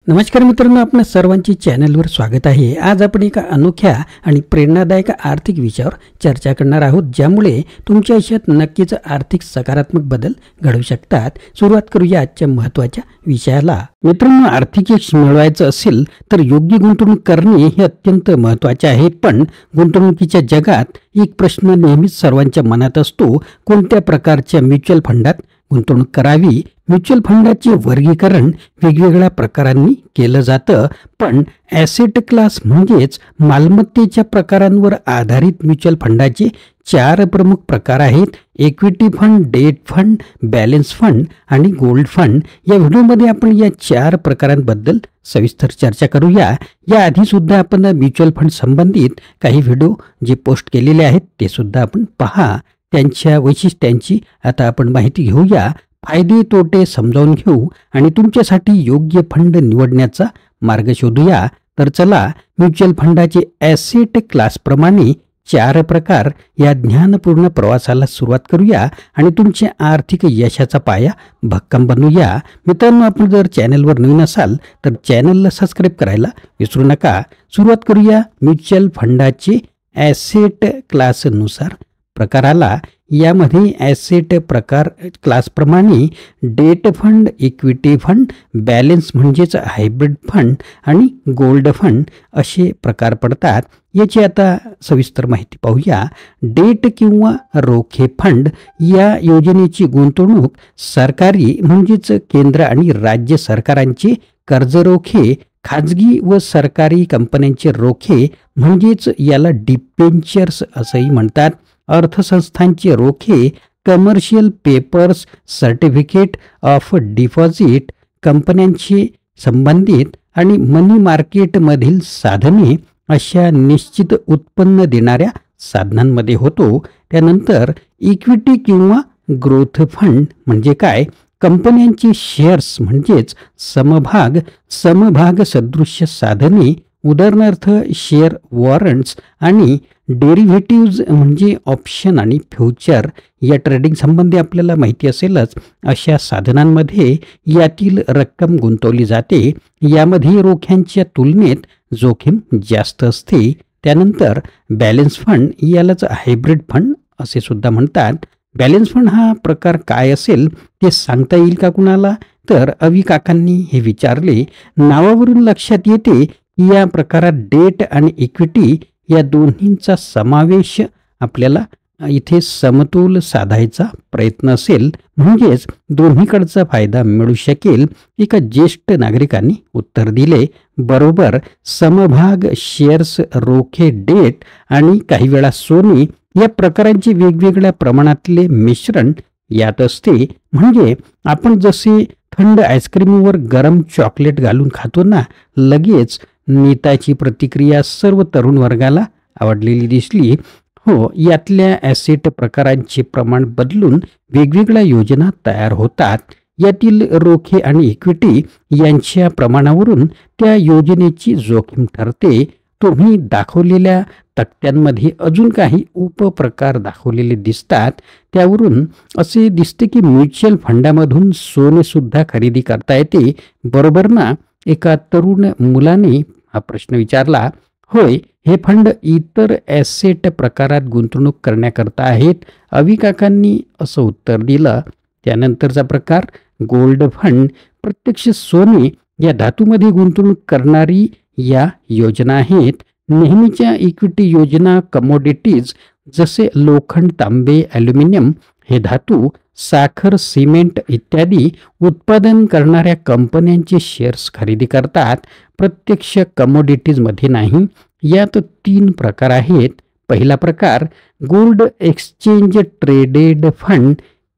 नमस्कार मित्रांनो, आपल्या सर्वांची चॅनलवर स्वागत आहे। आज आपण एका अनोख्या आणि प्रेरणादायक आर्थिक विषयावर चर्चा करणार आहोत, ज्यामुळे तुमच्या आयुष्यात नक्कीच आर्थिक सकारात्मक बदल घडू शकतात। सुरुवात करूया आजच्या महत्त्वाच्या विषयाला। मित्रांनो, आर्थिक यश मिळवायचं असेल तर योग्य गुंतवणूक करणे हे अत्यंत महत्त्वाचे आहे। पण गुंतवणुकीच्या जगात एक प्रश्न नेहमीच सर्वांच्या मनात असतो, कोणत्या प्रकारच्या म्युच्युअल फंडात गुंतवणूक करावी। म्युच्युअल फंडाचे वर्गीकरण वेगवेगळ्या प्रकारांनी केलं जातं, पण ॲसेट क्लास म्हणजेच मालमत्तेच्या प्रकारांवर आधारित म्युच्युअल फंडाचे 4 प्रमुख प्रकार आहेत: equity fund, debt fund, balance fund आणि गोल्ड फंड। या व्हिडिओमध्ये आपण या 4 प्रकारांबद्दल सविस्तर चर्चा करूया। या आधी सुद्धा आपण म्युच्युअल फंड संबंधित काही व्हिडिओ जे पोस्ट केलेले आहेत ते सुद्धा आपण पहा, त्यांच्या वैशिष्ट्यांची आता आपण माहिती घेऊया, फायदे तोटे समजावून घेऊ आणि तुमच्यासाठी योग्य फंड निवडण्याचा मार्ग शोधूया। तर चला, म्युच्युअल फंडाचे ॲसेट क्लास प्रमाणे 4 प्रकार या ज्ञानपूर्ण प्रवासाला सुरुवात करूया आणि तुमच्या आर्थिक यशाचा पाया भक्कम बनवूया। मित्रांनो, आपण जर चॅनलवर नवीन असाल तर चॅनलला सबस्क्राईब करायला विसरू नका। सुरुवात करूया म्युच्युअल फंडाचे ॲसेट क्लासनुसार प्रकाराला। यामध्ये ॲसेट प्रकार क्लासप्रमाणे debt fund, equity fund, balance म्हणजेच हायब्रिड फंड आणि गोल्ड फंड असे प्रकार पडतात। याची आता सविस्तर माहिती पाहूया। डेट किंवा रोखे फंड या योजनेची गुंतवणूक सरकारी म्हणजेच केंद्र आणि राज्य सरकारांचे कर्ज रोखे, खाजगी व सरकारी कंपन्यांचे रोखे म्हणजेच याला डिबेंचर्स असंही म्हणतात, अर्थसंस्थांचे रोखे, commercial papers, certificate of deposit, कंपन्यांचे संबंधित आणि मनी मार्केटमधील साधने अशा निश्चित उत्पन्न देणाऱ्या साधनांमध्ये होतो। त्यानंतर इक्विटी किंवा ग्रोथ फंड म्हणजे काय? कंपन्यांचे शेअर्स म्हणजेच समभाग सदृश्य साधने, उदाहरणार्थ शेअर वॉरंट्स आणि डेरिव्हेटिव्ज म्हणजे ऑप्शन आणि फ्युचर। या ट्रेडिंग संबंधी आपल्याला माहिती असेलच, अशा साधनांमध्ये यातील रक्कम गुंतवली जाते। यामध्ये रोख्यांच्या तुलनेत जोखीम जास्त असते। त्यानंतर बॅलन्स फंड, यालाच हायब्रिड फंड असे सुद्धा म्हणतात। बॅलन्स फंड हा प्रकार काय असेल ते सांगता येईल का कुणाला? तर अवी काकांनी हे विचारले। नावावरून लक्षात येते की या प्रकारात डेट आणि इक्विटी या दोन्हींचा समावेश आपल्याला इथे समतोल साधायचा प्रयत्न असेल, म्हणजेच दोन्हीकडचा फायदा मिळू शकेल। एका ज्येष्ठ नागरिकांनी उत्तर दिले, बरोबर, समभाग, शेअर्स, रोखे, डेट आणि काही वेळा सोने या प्रकारांचे वेगवेगळ्या प्रमाणातले मिश्रण यात असते। म्हणजे आपण जसे थंड आईस्क्रीमवर गरम चॉकलेट घालून खातो ना, लगेच नीताची प्रतिक्रिया सर्व तरुण वर्गाला आवडलेली दिसली। हो, यातल्या ॲसेट प्रकारांचे प्रमाण बदलून वेगवेगळ्या योजना तयार होतात। यातील रोखे आणि इक्विटी यांच्या प्रमाणावरून त्या योजनेची जोखीम ठरते। तुम्ही दाखवलेल्या तक्त्यांमध्ये अजून काही उपप्रकार दाखवलेले दिसतात। त्यावरून असे दिसते की म्युच्युअल फंडामधून सोने सुद्धा खरेदी करता येते, बरोबर ना? एका तरुण मुलाने हा प्रश्न विचारला। होय, हे फंड इतर ॲसेट प्रकारात गुंतवणूक करण्याकरता आहेत, अवी काकांनी असं उत्तर दिलं। त्यानंतरचा प्रकार गोल्ड फंड, प्रत्यक्ष सोने या धातूमध्ये गुंतवणूक करणारी या योजना आहेत। नेहमीच्या इक्विटी योजना कमोडिटीज जसे लोखंड, तांबे, ॲल्युमिनियम हे धातू, साखर, सिमेंट इत्यादी उत्पादन करणाऱ्या कंपन्यांचे शेअर्स खरेदी करतात, प्रत्यक्ष कमोडिटीजमध्ये नाही। यात 3 प्रकार आहेत। पहिला प्रकार गोल्ड एक्सचेंज ट्रेडेड फंड,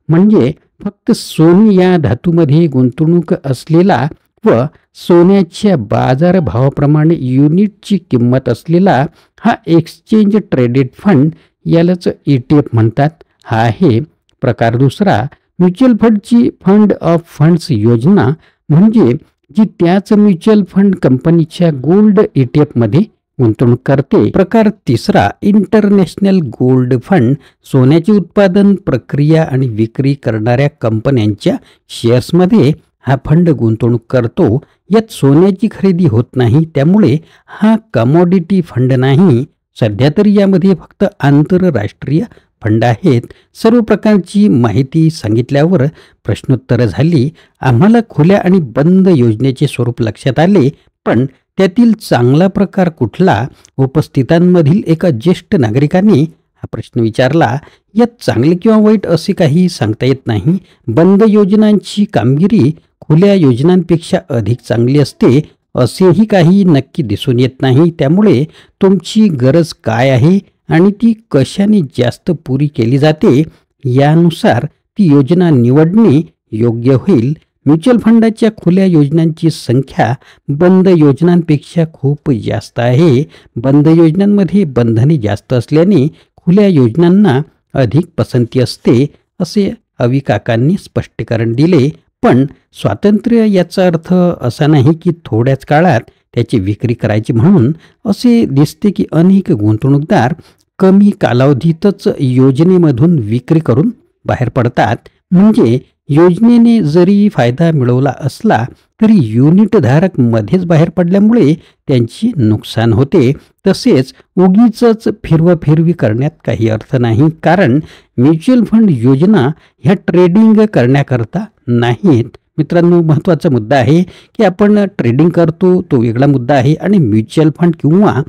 म्हणजे फक्त सोने या धातूमध्ये गुंतवणूक असलेला व सोन्याच्या बाजारभावाप्रमाणे युनिटची किंमत असलेला हा एक्सचेंज ट्रेडेड फंड, यालाच ETF म्हणतात। हा आहे प्रकार दुसरा। म्युच्युअल फंडची फंड ऑफ फंड्स योजना, म्हणजे जी त्याच म्युच्युअल फंड कंपनीच्या गोल्ड ETF मध्ये गुंतवणूक करते। प्रकार तिसरा इंटरनॅशनल गोल्ड फंड, सोन्याचे उत्पादन, प्रक्रिया आणि विक्री करणाऱ्या कंपन्यांच्या शेअर्समध्ये हा फंड गुंतवणूक करतो, यात सोन्याची खरेदी होत नाही, त्यामुळे हा कमोडिटी फंड नाही. सध्या तरी यामध्ये फक्त आंतरराष्ट्रीय फंड आहेत. सर्व प्रकारची माहिती सांगितल्यावर प्रश्नोत्तरं झाली. आम्हाला खुल्या आणि बंद योजनेचे स्वरूप लक्षात आले, पण त्यातील चांगला प्रकार कुठला? उपस्थितांमधील एका ज्येष्ठ नागरिकाने हा प्रश्न विचारला. यात चांगले किंवा वाईट असे काही सांगता येत नाही. बंद योजनांची कामगिरी खुल्या योजनांपेक्षा अधिक चांगली असते असेही काही नक्की दिसून येत नाही. त्यामुळे तुमची गरज काय आहे आणि ती कशाने जास्त पुरी केली जाते यानुसार ती योजना निवडणे योग्य होईल. म्युच्युअल फंडाच्या खुल्या योजनांची संख्या बंद योजनांपेक्षा खूप जास्त आहे. बंद योजनांमध्ये बंधने जास्त असल्याने खुल्या योजनांना अधिक पसंती असते, असे अवी काकांनी स्पष्टीकरण दिले. पण स्वातंत्र्य याचा अर्थ असा नाही की थोड्याच काळात त्याची विक्री करायची म्हणून. असे दिसते की अनेक गुंतवणूकदार कमी कालावधीतच योजनेमधून विक्री करून बाहेर पडतात. म्हणजे योजनेने जरी फायदा मिळवला असला तरी युनिटधारक मध्येच बाहेर पडल्यामुळे त्यांची नुकसान होते. तसेच उगीचच फिरवाफिरवी करण्यात काही अर्थ नाही, कारण म्युच्युअल फंड योजना ह्या ट्रेडिंग करण्याकरता नाहीत. मित्रांनो, महत्त्वाचा मुद्दा आहे की आपण ट्रेडिंग करतो तो वेगळा मुद्दा आहे आणि म्युच्युअल फंड किंवा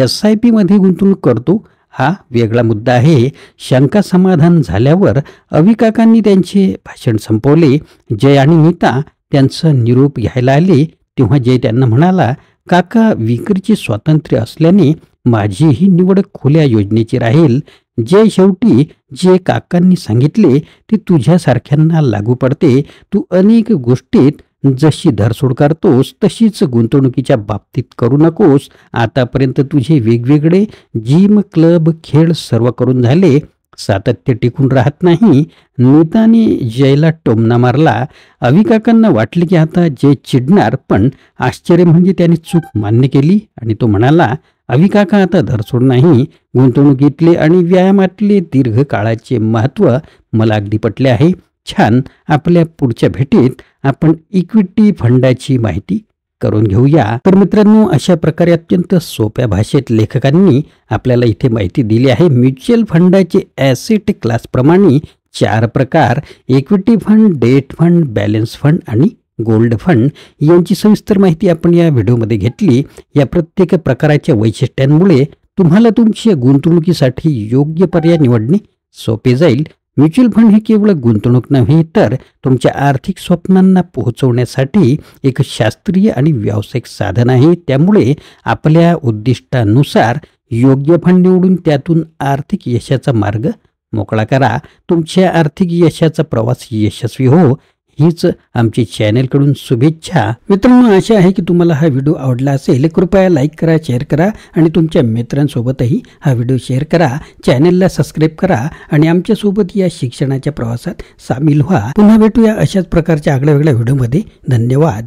SIP मध्ये गुंतवणूक करतो हा वेगळा मुद्दा आहे. शंका समाधान झाल्यावर अवी काकांनी त्यांचे भाषण संपवले. जय आणि नीता त्यांचा निरोप घ्यायला आले तेव्हा जय त्यांना म्हणाला, काका, विक्रीचे स्वातंत्र्य असल्याने माझीही निवड खुल्या योजनेची राहील. जय, शेवटी जे काकांनी सांगितले ते तुझ्यासारख्यांना लागू पडते. तू अनेक गोष्टीत जशी धरसोड करतोस तशीच गुंतवणुकीच्या बाबतीत करू नकोस. आतापर्यंत तुझे वेगवेगळे जिम, क्लब, खेळ सर्व करून झाले. सातत्य टिकून राहत नाही. नीताने जयला टोमणा मारला. अवी काकांना वाटले की आता जय चिडणार, पण आश्चर्य म्हणजे त्याने चूक मान्य केली आणि तो म्हणाला, अवी काका, आता धरसोड नाही. गुंतवणुकीतले आणि व्यायामातले दीर्घकाळाचे महत्त्व मला अगदी पटले आहे. छान. आपल्या पुढच्या भेटीत आपण इक्विटी फंडाची माहिती करून घेऊया. तर मित्रांनो, अशा प्रकारे अत्यंत सोप्या भाषेत लेखकांनी आपल्याला इथे माहिती दिली आहे. म्युच्युअल फंडाचे ॲसेट क्लास प्रमाणे 4 प्रकार: equity fund, debt fund, balance fund आणि गोल्ड फंड यांची सविस्तर माहिती आपण या व्हिडिओमध्ये घेतली. या प्रत्येक प्रकाराच्या वैशिष्ट्यांमुळे तुम्हाला तुमच्या गुंतवणुकीसाठी योग्य पर्याय निवडणे सोपे जाईल. म्युच्युअल फंड हे केवळ गुंतवणूक नव्हे, तर तुमच्या आर्थिक स्वप्नांना पोहोचवण्यासाठी एक शास्त्रीय आणि व्यावसायिक साधन आहे. त्यामुळे आपल्या उद्दिष्टानुसार योग्य फंड निवडून त्यातून आर्थिक यशाचा मार्ग मोकळा करा. तुमच्या आर्थिक यशाचा प्रवास यशस्वी हो, हीच आमची चॅनलकडून शुभेच्छा. मित्रांनो, आशा आहे की तुम्हाला हा व्हिडिओ आवडला असेल. कृपया लाईक करा, शेअर करा आणि तुमच्या मित्रांसोबतही हा व्हिडिओ शेअर करा. चॅनलला सबस्क्राईब करा आणि आमच्यासोबत या शिक्षणाच्या प्रवासात सामील व्हा. पुन्हा भेटूया अशाच प्रकारच्या आगळ्या वेगळ्या व्हिडिओमध्ये. धन्यवाद.